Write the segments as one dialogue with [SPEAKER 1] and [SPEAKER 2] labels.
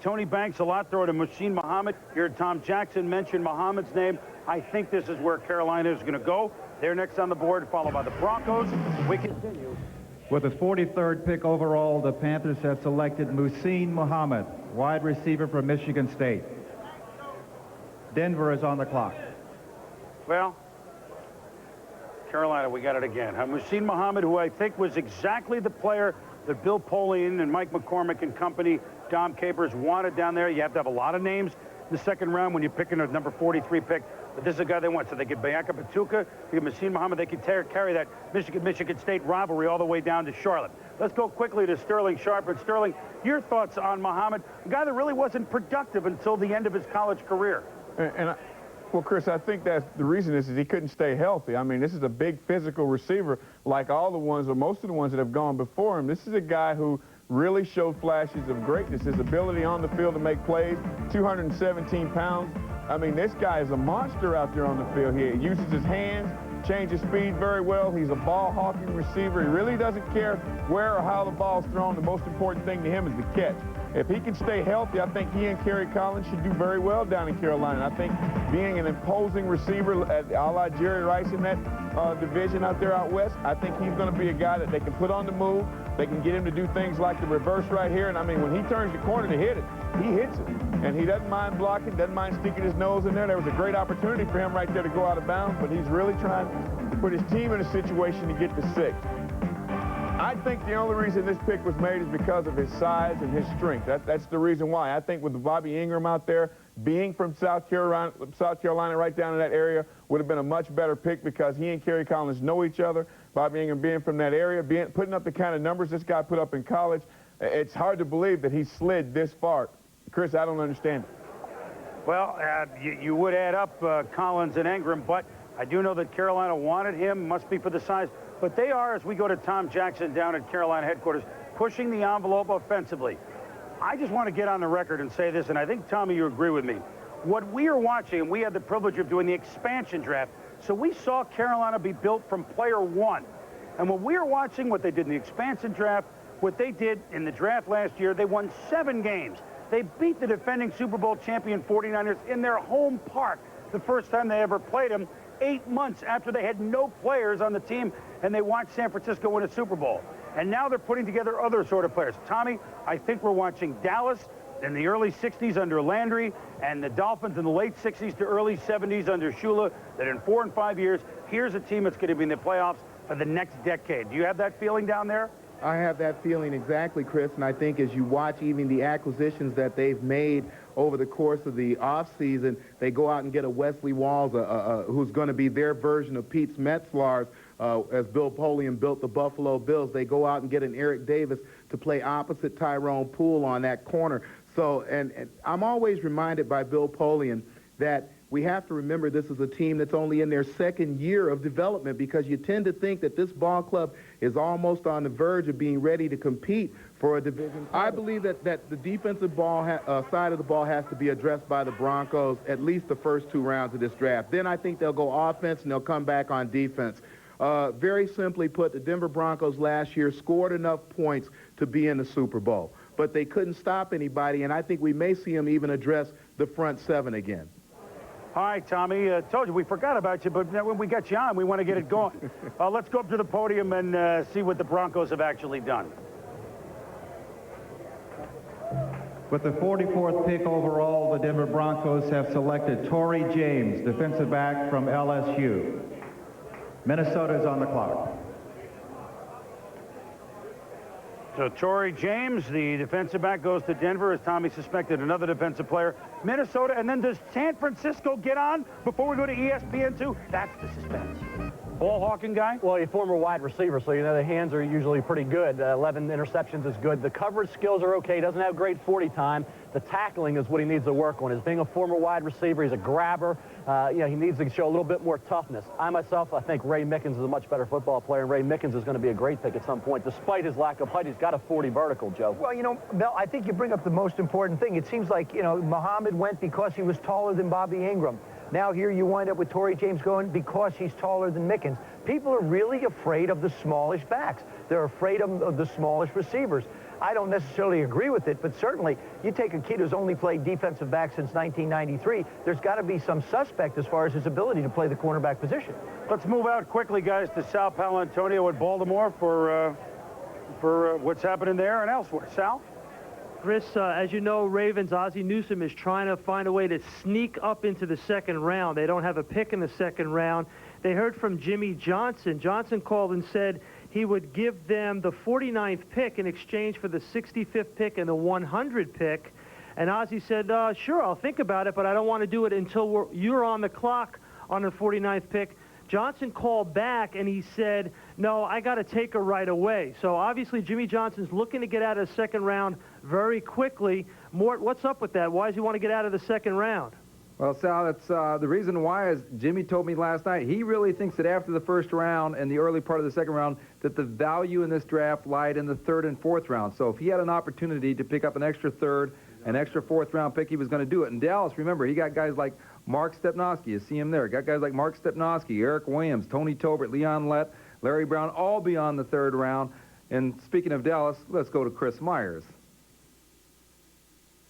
[SPEAKER 1] Tony Banks a lot throwing to Muhsin Muhammad. Here, Tom Jackson mentioned Muhammad's name. I think this is where Carolina is going to go. They're next on the board, followed by the Broncos. We continue.
[SPEAKER 2] With the 43rd pick overall, the Panthers have selected Muhsin Muhammad, wide receiver from Michigan State. Denver is on the clock.
[SPEAKER 1] Well, Carolina, we got it again. Muhsin Muhammad, who I think was exactly the player that Bill Polian and Mike McCormick and company, Dom Capers, wanted down there. You have to have a lot of names in the second round when you're picking a number 43 pick. But this is a guy they want. So they get Bianca Patuka, they get Muhsin Muhammad. They can carry that Michigan State rivalry all the way down to Charlotte. Let's go quickly to Sterling Sharp. And Sterling, your thoughts on Muhammad, a guy that really wasn't productive until the end of his college career.
[SPEAKER 3] Well, Chris, I think that's the reason is he couldn't stay healthy. I mean, this is a big physical receiver like all the ones or most of the ones that have gone before him. This is a guy who really showed flashes of greatness. His ability on the field to make plays, 217 pounds. I mean, this guy is a monster out there on the field. He uses his hands, changes speed very well. He's a ball-hawking receiver. He really doesn't care where or how the ball's thrown. The most important thing to him is the catch. If he can stay healthy, I think he and Kerry Collins should do very well down in Carolina. I think being an imposing receiver, a la Jerry Rice in that division out there out west, I think he's going to be a guy that they can put on the move. They can get him to do things like the reverse right here. And, I mean, when he turns the corner to hit it, he hits it. And he doesn't mind blocking, doesn't mind sticking his nose in there. There was a great opportunity for him right there to go out of bounds, but he's really trying to put his team in a situation to get to 6. I think the only reason this pick was made is because of his size and his strength. That's the reason why. I think with Bobby Ingram out there, being from South Carolina right down in that area would have been a much better pick because he and Kerry Collins know each other. Bobby Ingram being from that area, putting up the kind of numbers this guy put up in college, it's hard to believe that he slid this far. Chris, I don't understand it.
[SPEAKER 1] Well, you would add up Collins and Ingram, but I do know that Carolina wanted him, must be for the size. But they are, as we go to Tom Jackson down at Carolina headquarters, pushing the envelope offensively. I just want to get on the record and say this, and I think, Tommy, you agree with me. What we are watching, and we had the privilege of doing the expansion draft, so we saw Carolina be built from player one. And when we are watching what they did in the expansion draft, what they did in the draft last year, they won 7 games. They beat the defending Super Bowl champion 49ers in their home park the first time they ever played them, 8 months after they had no players on the team and they watched San Francisco win a Super Bowl. And now they're putting together other sort of players. Tommy, I think we're watching Dallas in the early 60s under Landry and the Dolphins in the late 60s to early 70s under Shula, that in 4 and 5 years, here's a team that's going to be in the playoffs for the next decade. Do you have that feeling down there?
[SPEAKER 4] I have that feeling exactly, Chris, and I think as you watch even the acquisitions that they've made over the course of the offseason, they go out and get a Wesley Walls, who's going to be their version of Pete Metzlaars, as Bill Polian built the Buffalo Bills. They go out and get an Eric Davis to play opposite Tyrone Poole on that corner. So, and I'm always reminded by Bill Polian that we have to remember this is a team that's only in their 2nd year of development, because you tend to think that this ball club is almost on the verge of being ready to compete for a division title. I believe that the defensive ball side of the ball has to be addressed by the Broncos at least the first 2 rounds of this draft. Then I think they'll go offense and they'll come back on defense. Very simply put, the Denver Broncos last year scored enough points to be in the Super Bowl, but they couldn't stop anybody, and I think we may see them even address the front 7 again.
[SPEAKER 1] All right, Tommy, told you we forgot about you, but when we got you on, we want to get it going. Let's go up to the podium and see what the Broncos have actually done.
[SPEAKER 2] With the 44th pick overall, the Denver Broncos have selected Torrey James, defensive back from LSU. Minnesota is on the clock.
[SPEAKER 1] So Torrey James, the defensive back, goes to Denver, as Tommy suspected, another defensive player. Minnesota, and then does San Francisco get on before we go to ESPN2? That's the suspense. Ball hawking guy?
[SPEAKER 5] Well, he's a former wide receiver, so you know the hands are usually pretty good. 11 interceptions is good. The coverage skills are okay. Doesn't have great 40 time. The tackling is what he needs to work on. As being a former wide receiver, he's a grabber. He needs to show a little bit more toughness. I think Ray Mickens is a much better football player, and Ray Mickens is going to be a great pick at some point, despite his lack of height. He's got a 40 vertical, Joe.
[SPEAKER 6] Well, you know, Bill, I think you bring up the most important thing. It seems like, you know, Muhammad went because he was taller than Bobby Ingram. Now here you wind up with Torrey James going because he's taller than Mickens. People are really afraid of the smallish backs. They're afraid of the smallish receivers. I don't necessarily agree with it, but certainly you take a kid who's only played defensive back since 1993, there's got to be some suspect as far as his ability to play the cornerback position.
[SPEAKER 1] Let's move out quickly, guys, to Sal Paolantonio at Baltimore for what's happening there and elsewhere. Sal?
[SPEAKER 7] Chris, as you know, Ravens, Ozzie Newsome is trying to find a way to sneak up into the second round. They don't have a pick in the second round. They heard from Jimmy Johnson. Johnson called and said he would give them the 49th pick in exchange for the 65th pick and the 100 pick. And Ozzie said, sure, I'll think about it, but I don't want to do it until you're on the clock on the 49th pick. Johnson called back and he said, no, I got to take her right away. So obviously Jimmy Johnson's looking to get out of the second round very quickly. Mort, what's up with that? Why does he want to get out of the second round?
[SPEAKER 8] Well, Sal, that's the reason why is Jimmy told me last night he really thinks that after the first round and the early part of the second round that the value in this draft lied in the third and fourth round. So if he had an opportunity to pick up an extra third, an extra fourth round pick, he was going to do it. In Dallas, remember, he got guys like Mark Stepnoski. You see him there. Got guys like Mark Stepnoski, Eric Williams, Tony Tobert, Leon Lett, Larry Brown, all beyond the third round. And speaking of Dallas, let's go to Chris Myers.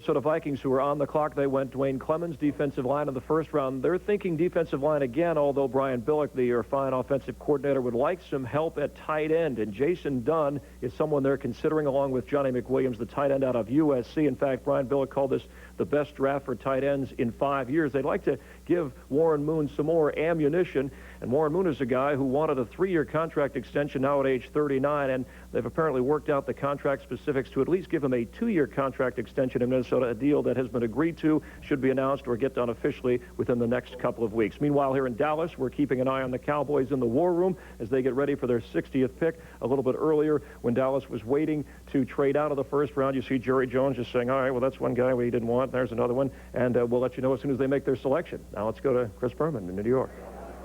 [SPEAKER 9] So the Vikings, who were on the clock, they went Dwayne Clemens, defensive line in the first round. They're thinking defensive line again, although Brian Billick, the fine offensive coordinator, would like some help at tight end. And Jason Dunn is someone they're considering, along with Johnny McWilliams, the tight end out of USC. In fact, Brian Billick called this the best draft for tight ends in 5 years. They'd like to give Warren Moon some more ammunition. And Warren Moon is a guy who wanted a 3-year contract extension now at age 39, and they've apparently worked out the contract specifics to at least give him a 2-year contract extension in Minnesota, a deal that has been agreed to, should be announced or get done officially within the next couple of weeks. Meanwhile, here in Dallas, we're keeping an eye on the Cowboys in the war room as they get ready for their 60th pick. A little bit earlier, when Dallas was waiting to trade out of the first round, you see Jerry Jones just saying, all right, well, that's one guy we didn't want. There's another one, and we'll let you know as soon as they make their selection. Now let's go to Chris Berman in New York.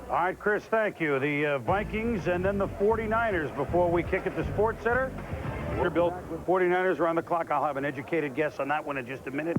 [SPEAKER 1] All right, Chris, thank you. The Vikings and then the 49ers before we kick at the Sports Center. Bill, 49ers are on the clock. I'll have an educated guess on that one in just a minute.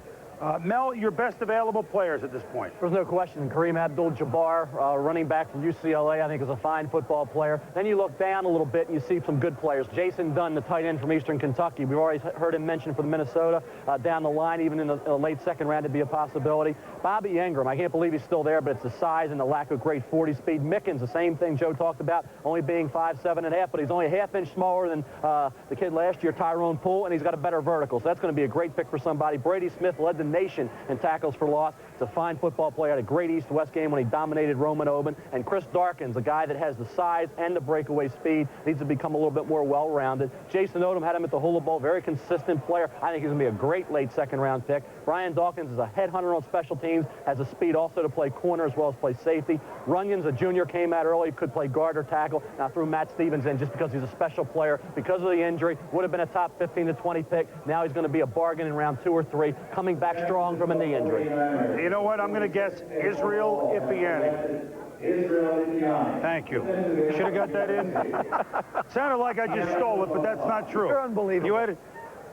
[SPEAKER 1] Mel, your best available players at this point?
[SPEAKER 5] There's no question. Kareem Abdul-Jabbar, running back from UCLA, I think is a fine football player. Then you look down a little bit and you see some good players. Jason Dunn, the tight end from Eastern Kentucky. We've already heard him mentioned for the Minnesota. Down the line, even in the late second round, to be a possibility. Bobby Ingram, I can't believe he's still there, but it's the size and the lack of great 40 speed. Mickens, the same thing Joe talked about, only being 5'7½", but he's only a half-inch smaller than the kid last year, Tyrone Poole, and he's got a better vertical. So that's going to be a great pick for somebody. Brady Smith led the nation in tackles for loss. It's a fine football player. Had a great East-West game when he dominated Roman Oben. And Chris Dawkins, a guy that has the size and the breakaway speed, needs to become a little bit more well-rounded. Jason Odom had him at the Hula Bowl. Very consistent player. I think he's going to be a great late second-round pick. Brian Dawkins is a headhunter on special teams, has the speed also to play corner as well as play safety. Runyons, a junior, came out early, could play guard or tackle. Now threw Matt Stevens in just because he's a special player. Because of the injury, would have been a top 15 to 20 pick. Now he's going to be a bargain in round 2 or 3, coming back strong from a knee injury.
[SPEAKER 1] You know what? I'm going to guess Israel Ifiani. Thank you. Should have got that in. Sounded like I just stole it, but that's not true.
[SPEAKER 6] You're unbelievable.
[SPEAKER 1] You had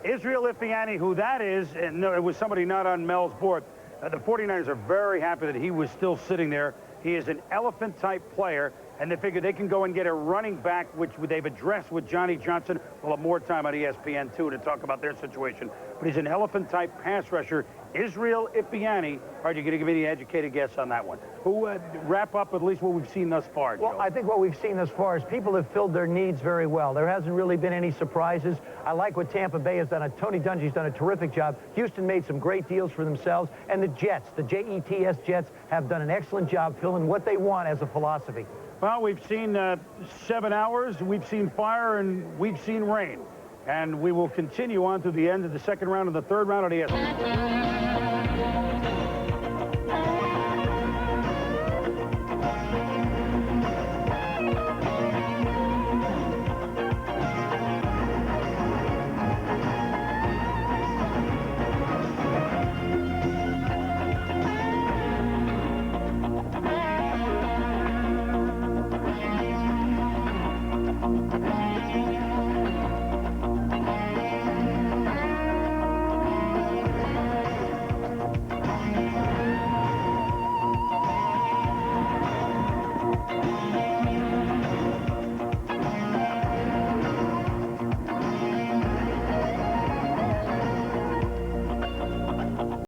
[SPEAKER 1] Israel Ifiani, who that is, and no, it was somebody not on Mel's board. The 49ers are very happy that he was still sitting there. He is an elephant-type player, and they figure they can go and get a running back, which they've addressed with Johnny Johnson. We'll have more time on ESPN2 to talk about their situation. But he's an elephant-type pass rusher. Israel Ifiani. Are you going to give me an educated guess on that one? Who wrap up at least what we've seen thus far, Joe?
[SPEAKER 6] Well, I think what we've seen thus far is people have filled their needs very well. There hasn't really been any surprises. I like what Tampa Bay has done. Tony Dungy's done a terrific job. Houston made some great deals for themselves. And the Jets, the Jets Jets, have done an excellent job filling what they want as a philosophy.
[SPEAKER 1] Well, we've seen 7 hours, we've seen fire, and we've seen rain. And we will continue on to the end of the second round and the third round of the ESPN.